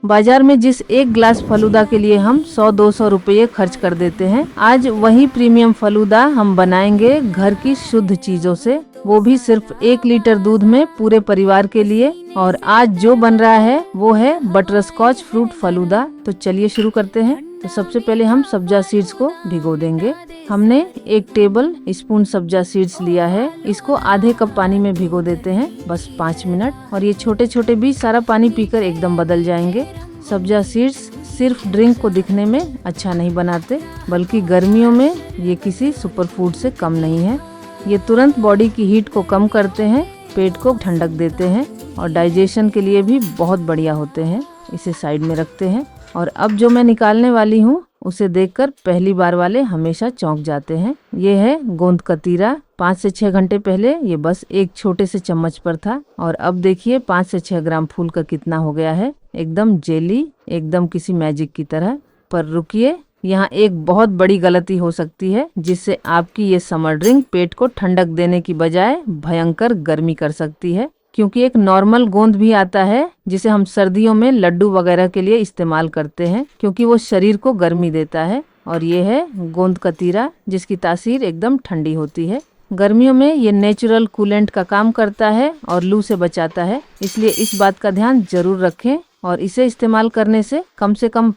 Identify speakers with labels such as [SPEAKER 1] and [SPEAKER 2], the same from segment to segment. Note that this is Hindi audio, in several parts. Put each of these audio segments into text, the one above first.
[SPEAKER 1] बाजार में जिस एक ग्लास फलूदा के लिए हम 100-200 रुपये खर्च कर देते हैं, आज वही प्रीमियम फलूदा हम बनाएंगे घर की शुद्ध चीजों से, वो भी सिर्फ 1 लीटर दूध में पूरे परिवार के लिए। और आज जो बन रहा है वो है बटर स्कॉच फ्रूट फलूदा। तो चलिए शुरू करते हैं। तो सबसे पहले हम सब्जा सीड्स को भिगो देंगे। हमने 1 टेबल स्पून सब्जा सीड्स लिया है, इसको आधे कप पानी में भिगो देते हैं बस 5 मिनट। और ये छोटे छोटे बीज सारा पानी पीकर एकदम बदल जाएंगे। सब्जा सीड्स सिर्फ ड्रिंक को दिखने में अच्छा नहीं बनाते, बल्कि गर्मियों में ये किसी सुपर फूड से कम नहीं है। ये तुरंत बॉडी की हीट को कम करते हैं, पेट को ठंडक देते हैं और डाइजेशन के लिए भी बहुत बढ़िया होते हैं। इसे साइड में रखते हैं। और अब जो मैं निकालने वाली हूँ उसे देखकर पहली बार वाले हमेशा चौंक जाते हैं। ये है गोंद कतीरा। 5 से 6 घंटे पहले ये बस एक छोटे से चम्मच पर था और अब देखिए 5 से 6 ग्राम फूल का कितना हो गया है। एकदम जेली, एकदम किसी मैजिक की तरह। पर रुकिए, यहाँ एक बहुत बड़ी गलती हो सकती है जिससे आपकी ये समर ड्रिंक पेट को ठंडक देने की बजाय भयंकर गर्मी कर सकती है। क्योंकि एक नॉर्मल गोंद भी आता है जिसे हम सर्दियों में लड्डू वगैरह के लिए इस्तेमाल करते हैं, क्योंकि वो शरीर को गर्मी देता है। और ये है गोंद कतीरा, जिसकी तासीर एकदम ठंडी होती है। गर्मियों में ये नेचुरल कूलेंट का काम करता है और लू से बचाता है, इसलिए इस बात का ध्यान जरूर रखें। और इसे इस्तेमाल करने से कम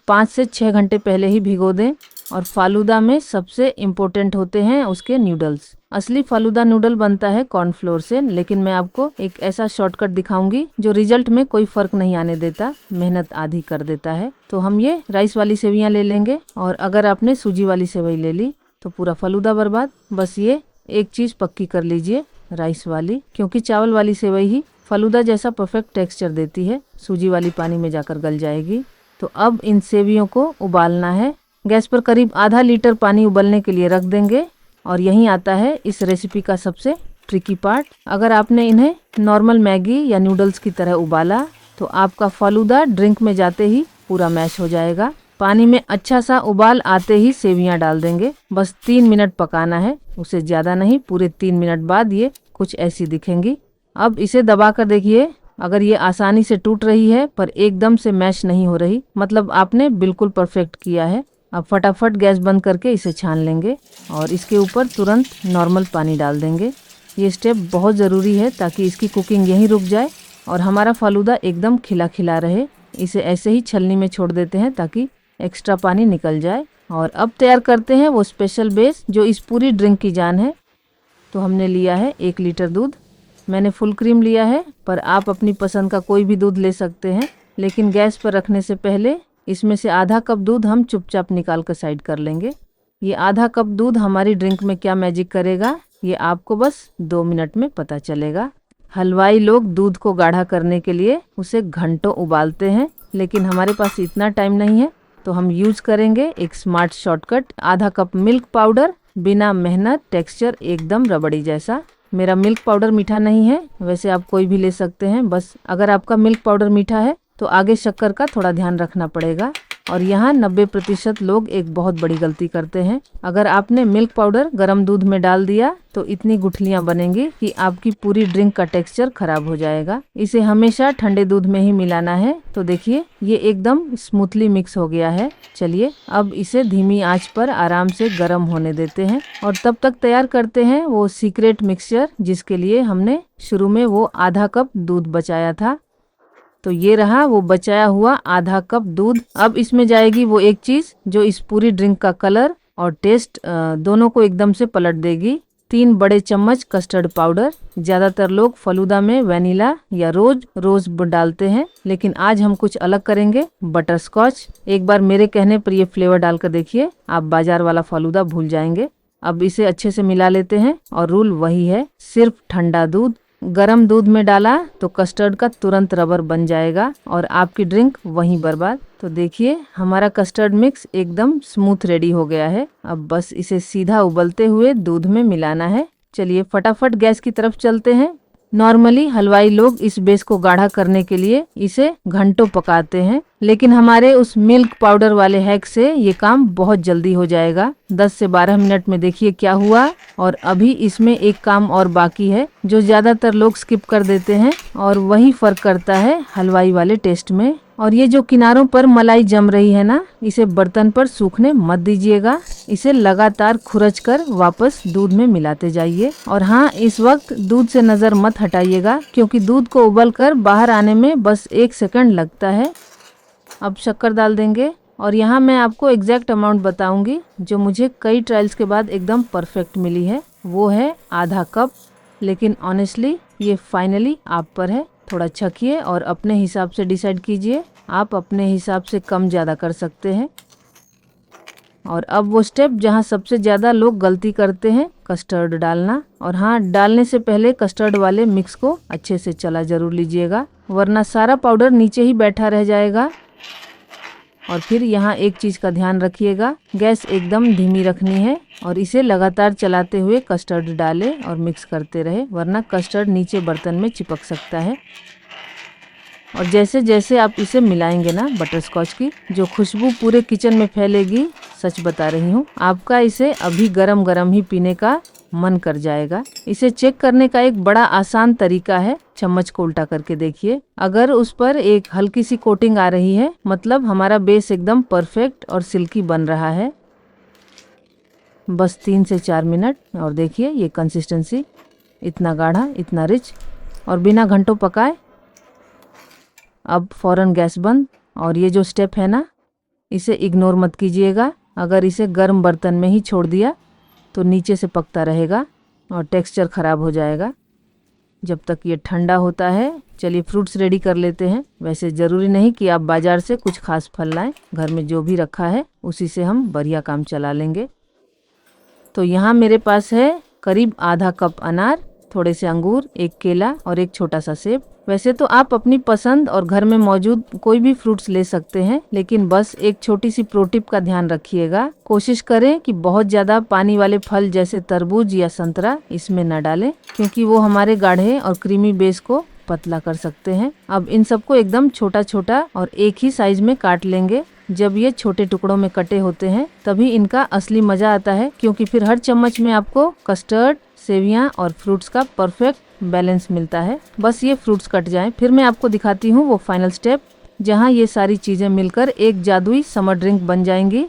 [SPEAKER 1] 5 से 6 घंटे पहले ही भिगो दें। और फालूदा में सबसे इम्पोर्टेंट होते हैं उसके नूडल्स। असली फालूदा नूडल बनता है कॉर्नफ्लोर से, लेकिन मैं आपको एक ऐसा शॉर्टकट दिखाऊंगी जो रिजल्ट में कोई फर्क नहीं आने देता, मेहनत आधी कर देता है। तो हम ये राइस वाली सेवइयां ले लेंगे, और अगर आपने सूजी वाली सेवई ले ली तो पूरा फालूदा बर्बाद। बस ये एक चीज पक्की कर लीजिए, राइस वाली, क्योंकि चावल वाली सेवई ही फालूदा जैसा परफेक्ट टेक्सचर देती है, सूजी वाली पानी में जाकर गल जाएगी। तो अब इन सेवियों को उबालना है। गैस पर करीब आधा लीटर पानी उबलने के लिए रख देंगे। और यहीं आता है इस रेसिपी का सबसे ट्रिकी पार्ट। अगर आपने इन्हें नॉर्मल मैगी या नूडल्स की तरह उबाला तो आपका फालूदा ड्रिंक में जाते ही पूरा मैश हो जाएगा। पानी में अच्छा सा उबाल आते ही सेवियां डाल देंगे। बस 3 मिनट पकाना है, उसे ज्यादा नहीं। पूरे 3 मिनट बाद ये कुछ ऐसी दिखेंगी। अब इसे दबा कर देखिए, अगर ये आसानी से टूट रही है पर एकदम से मैश नहीं हो रही, मतलब आपने बिल्कुल परफेक्ट किया है। अब फटाफट गैस बंद करके इसे छान लेंगे और इसके ऊपर तुरंत नॉर्मल पानी डाल देंगे। ये स्टेप बहुत ज़रूरी है ताकि इसकी कुकिंग यहीं रुक जाए और हमारा फालूदा एकदम खिला खिला रहे। इसे ऐसे ही छलनी में छोड़ देते हैं ताकि एक्स्ट्रा पानी निकल जाए। और अब तैयार करते हैं वो स्पेशल बेस जो इस पूरी ड्रिंक की जान है। तो हमने लिया है 1 लीटर दूध। मैंने फुल क्रीम लिया है, पर आप अपनी पसंद का कोई भी दूध ले सकते हैं। लेकिन गैस पर रखने से पहले इसमें से आधा कप दूध हम चुपचाप निकाल कर साइड कर लेंगे। ये आधा कप दूध हमारी ड्रिंक में क्या मैजिक करेगा, ये आपको बस 2 मिनट में पता चलेगा। हलवाई लोग दूध को गाढ़ा करने के लिए उसे घंटों उबालते हैं, लेकिन हमारे पास इतना टाइम नहीं है, तो हम यूज करेंगे एक स्मार्ट शॉर्टकट। आधा कप मिल्क पाउडर, बिना मेहनत, टेक्सचर एकदम रबड़ी जैसा। मेरा मिल्क पाउडर मीठा नहीं है, वैसे आप कोई भी ले सकते हैं। बस अगर आपका मिल्क पाउडर मीठा है तो आगे शक्कर का थोड़ा ध्यान रखना पड़ेगा। और यहाँ 90% लोग एक बहुत बड़ी गलती करते हैं। अगर आपने मिल्क पाउडर गर्म दूध में डाल दिया तो इतनी गुठलियाँ बनेंगी कि आपकी पूरी ड्रिंक का टेक्सचर खराब हो जाएगा। इसे हमेशा ठंडे दूध में ही मिलाना है। तो देखिए ये एकदम स्मूथली मिक्स हो गया है। चलिए अब इसे धीमी आंच पर आराम से गर्म होने देते हैं और तब तक तैयार करते हैं वो सीक्रेट मिक्सचर जिसके लिए हमने शुरू में वो आधा कप दूध बचाया था। तो ये रहा वो बचाया हुआ आधा कप दूध। अब इसमें जाएगी वो एक चीज जो इस पूरी ड्रिंक का कलर और टेस्ट दोनों को एकदम से पलट देगी। 3 बड़े चम्मच कस्टर्ड पाउडर। ज्यादातर लोग फलूदा में वैनिला या रोज डालते हैं, लेकिन आज हम कुछ अलग करेंगे, बटर स्कॉच। एक बार मेरे कहने पर ये फ्लेवर डालकर देखिए, आप बाजार वाला फलूदा भूल जाएंगे। अब इसे अच्छे से मिला लेते हैं और रूल वही है, सिर्फ ठंडा दूध। गरम दूध में डाला तो कस्टर्ड का तुरंत रबर बन जाएगा और आपकी ड्रिंक वहीं बर्बाद। तो देखिए हमारा कस्टर्ड मिक्स एकदम स्मूथ रेडी हो गया है। अब बस इसे सीधा उबलते हुए दूध में मिलाना है। चलिए फटाफट गैस की तरफ चलते हैं। नॉर्मली हलवाई लोग इस बेस को गाढ़ा करने के लिए इसे घंटों पकाते हैं, लेकिन हमारे उस मिल्क पाउडर वाले हैक से ये काम बहुत जल्दी हो जाएगा। 10 से 12 मिनट में देखिए क्या हुआ। और अभी इसमें एक काम और बाकी है जो ज्यादातर लोग स्किप कर देते हैं और वही फर्क करता है हलवाई वाले टेस्ट में। और ये जो किनारों पर मलाई जम रही है ना, इसे बर्तन पर सूखने मत दीजिएगा। इसे लगातार खुरच कर वापस दूध में मिलाते जाइए। और हाँ, इस वक्त दूध से नजर मत हटाइएगा, क्योंकि दूध को उबल कर बाहर आने में बस 1 सेकंड लगता है। अब शक्कर डाल देंगे और यहाँ मैं आपको एग्जैक्ट अमाउंट बताऊंगी जो मुझे कई ट्रायल्स के बाद एकदम परफेक्ट मिली है। वो है आधा कप। लेकिन ऑनेस्टली ये फाइनली आप पर है। थोड़ा छकिए और अपने हिसाब से डिसाइड कीजिए। आप अपने हिसाब से कम ज़्यादा कर सकते हैं। और अब वो स्टेप जहाँ सबसे ज़्यादा लोग गलती करते हैं, कस्टर्ड डालना। और हाँ, डालने से पहले कस्टर्ड वाले मिक्स को अच्छे से चला जरूर लीजिएगा, वरना सारा पाउडर नीचे ही बैठा रह जाएगा। और फिर यहाँ एक चीज़ का ध्यान रखिएगा, गैस एकदम धीमी रखनी है और इसे लगातार चलाते हुए कस्टर्ड डालें और मिक्स करते रहे, वरना कस्टर्ड नीचे बर्तन में चिपक सकता है। और जैसे जैसे आप इसे मिलाएंगे ना, बटर स्कॉच की जो खुशबू पूरे किचन में फैलेगी, सच बता रही हूँ, आपका इसे अभी गरम गरम ही पीने का मन कर जाएगा। इसे चेक करने का एक बड़ा आसान तरीका है, चम्मच को उल्टा करके देखिए। अगर उस पर एक हल्की सी कोटिंग आ रही है, मतलब हमारा बेस एकदम परफेक्ट और सिल्की बन रहा है। बस 3 से 4 मिनट और देखिए ये कंसिस्टेंसी, इतना गाढ़ा, इतना रिच और बिना घंटों पकाए। अब फौरन गैस बंद। और ये जो स्टेप है ना, इसे इग्नोर मत कीजिएगा। अगर इसे गर्म बर्तन में ही छोड़ दिया तो नीचे से पकता रहेगा और टेक्सचर ख़राब हो जाएगा। जब तक ये ठंडा होता है, चलिए फ्रूट्स रेडी कर लेते हैं। वैसे ज़रूरी नहीं कि आप बाज़ार से कुछ खास फल लाएं, घर में जो भी रखा है उसी से हम बढ़िया काम चला लेंगे। तो यहाँ मेरे पास है करीब आधा कप अनार, थोड़े से अंगूर, एक केला और एक छोटा सा सेब। वैसे तो आप अपनी पसंद और घर में मौजूद कोई भी फ्रूट्स ले सकते हैं, लेकिन बस एक छोटी सी प्रो टिप का ध्यान रखिएगा। कोशिश करें कि बहुत ज़्यादा पानी वाले फल जैसे तरबूज या संतरा इसमें न डालें, क्योंकि वो हमारे गाढ़े और क्रीमी बेस को पतला कर सकते हैं। अब इन सबको एकदम छोटा छोटा और एक ही साइज में काट लेंगे। जब ये छोटे टुकड़ों में कटे होते हैं तभी इनका असली मजा आता है, क्योंकि फिर हर चम्मच में आपको कस्टर्ड, सेवियां और फ्रूट्स का परफेक्ट बैलेंस मिलता है। बस ये फ्रूट्स कट जाएं, फिर मैं आपको दिखाती हूँ वो फाइनल स्टेप, जहाँ ये सारी चीज़ें मिलकर एक जादुई समर ड्रिंक बन जाएंगी।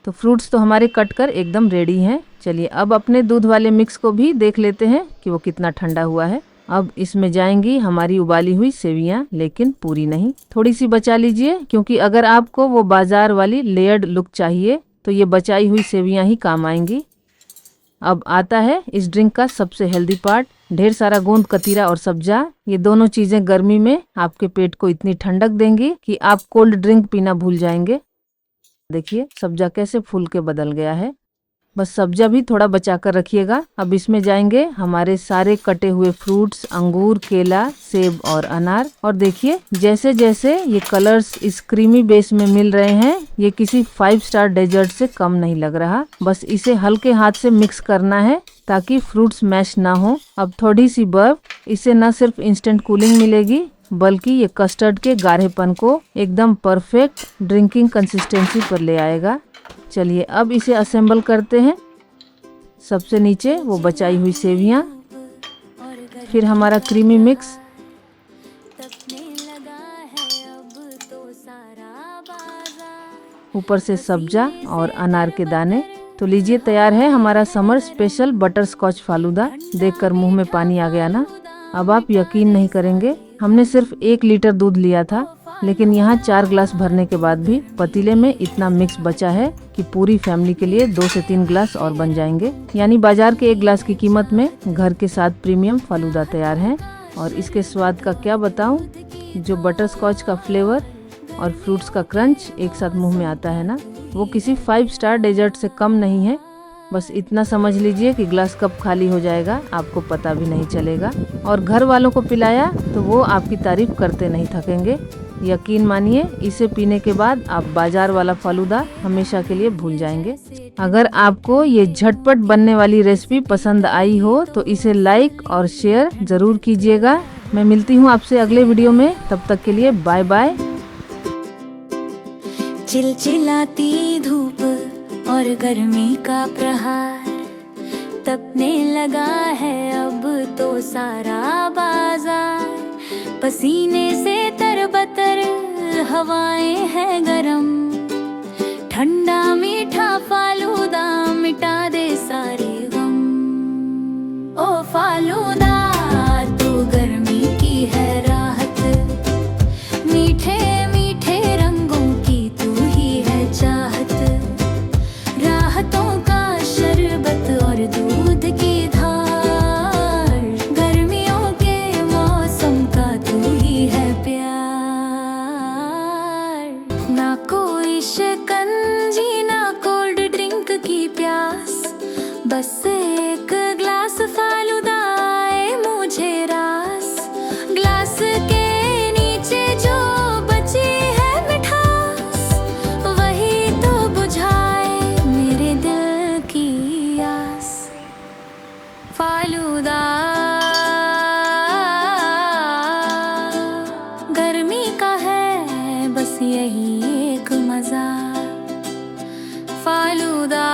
[SPEAKER 1] तो फ्रूट्स तो हमारे कट कर एकदम रेडी हैं। चलिए अब अपने दूध वाले मिक्स को भी देख लेते हैं कि वो कितना ठंडा हुआ है। अब इसमें जाएंगी हमारी उबाली हुई सेवियां, लेकिन पूरी नहीं, थोड़ी सी बचा लीजिए, क्योंकि अगर आपको वो बाजार वाली लेयर्ड लुक चाहिए तो ये बचाई हुई सेवियां ही काम आएंगी। अब आता है इस ड्रिंक का सबसे हेल्दी पार्ट, ढेर सारा गोंद कतीरा और सब्जा। ये दोनों चीजें गर्मी में आपके पेट को इतनी ठंडक देंगी कि आप कोल्ड ड्रिंक पीना भूल जाएंगे। देखिए सब्जा कैसे फूल के बदल गया है। बस सब्जा भी थोड़ा बचा कर रखिएगा। अब इसमें जाएंगे हमारे सारे कटे हुए फ्रूट्स, अंगूर, केला, सेब और अनार। और देखिए जैसे जैसे ये कलर्स इस क्रीमी बेस में मिल रहे हैं, ये किसी 5 स्टार डेजर्ट से कम नहीं लग रहा। बस इसे हल्के हाथ से मिक्स करना है ताकि फ्रूट्स मैश ना हो। अब थोड़ी सी बर्फ, इसे न सिर्फ इंस्टेंट कूलिंग मिलेगी, बल्कि ये कस्टर्ड के गाढ़ेपन को एकदम परफेक्ट ड्रिंकिंग कंसिस्टेंसी पर ले आएगा। चलिए अब इसे असेंबल करते हैं। सबसे नीचे वो बचाई हुई सेवियां, फिर हमारा क्रीमी मिक्स, ऊपर से सब्जा और अनार के दाने। तो लीजिए तैयार है हमारा summer special butterscotch falooda. देखकर मुंह में पानी आ गया ना। अब आप यकीन नहीं करेंगे, हमने सिर्फ 1 लीटर दूध लिया था, लेकिन यहाँ 4 ग्लास भरने के बाद भी पतीले में इतना मिक्स बचा है कि पूरी फैमिली के लिए 2 से 3 ग्लास और बन जाएंगे। यानी बाजार के 1 ग्लास की कीमत में घर के साथ प्रीमियम फालूदा तैयार है। और इसके स्वाद का क्या बताऊं, जो बटर स्कॉच का फ्लेवर और फ्रूट्स का क्रंच एक साथ मुंह में आता है ना, वो किसी 5 स्टार डेजर्ट से कम नहीं है। बस इतना समझ लीजिए कि ग्लास कब खाली हो जाएगा आपको पता भी नहीं चलेगा। और घर वालों को पिलाया तो वो आपकी तारीफ करते नहीं थकेंगे। यकीन मानिए, इसे पीने के बाद आप बाजार वाला फालूदा हमेशा के लिए भूल जाएंगे। अगर आपको ये झटपट बनने वाली रेसिपी पसंद आई हो तो इसे लाइक और शेयर जरूर कीजिएगा। मैं मिलती हूँ आपसे अगले वीडियो में, तब तक के लिए बाय बाय।
[SPEAKER 2] चिलचिलाती धूप और गर्मी का प्रहार, तपने लगा है अब तो सारा बाजार। पसीने से तरबतर हवाएं हैं गरम, ठंडा मीठा फालूदा मिटा दे सारे गम। ओ फालूदा तू गर्मी की है राहत, मीठे मीठे रंगों की तू ही है चाहत, राहतों का शरबत और दूध की धार, गर्मियों के मौसम का तू ही है प्यार। ना कोई शिकंजी ना कोल्ड ड्रिंक की प्यास, बस एक ग्लास फालूदा आए मुझे रास। ग्लास के नीचे जो बची है मिठास, वही तो बुझाए मेरे दिल की आस। फालूदा गर्मी का है बस यही एक मजा, फालूदा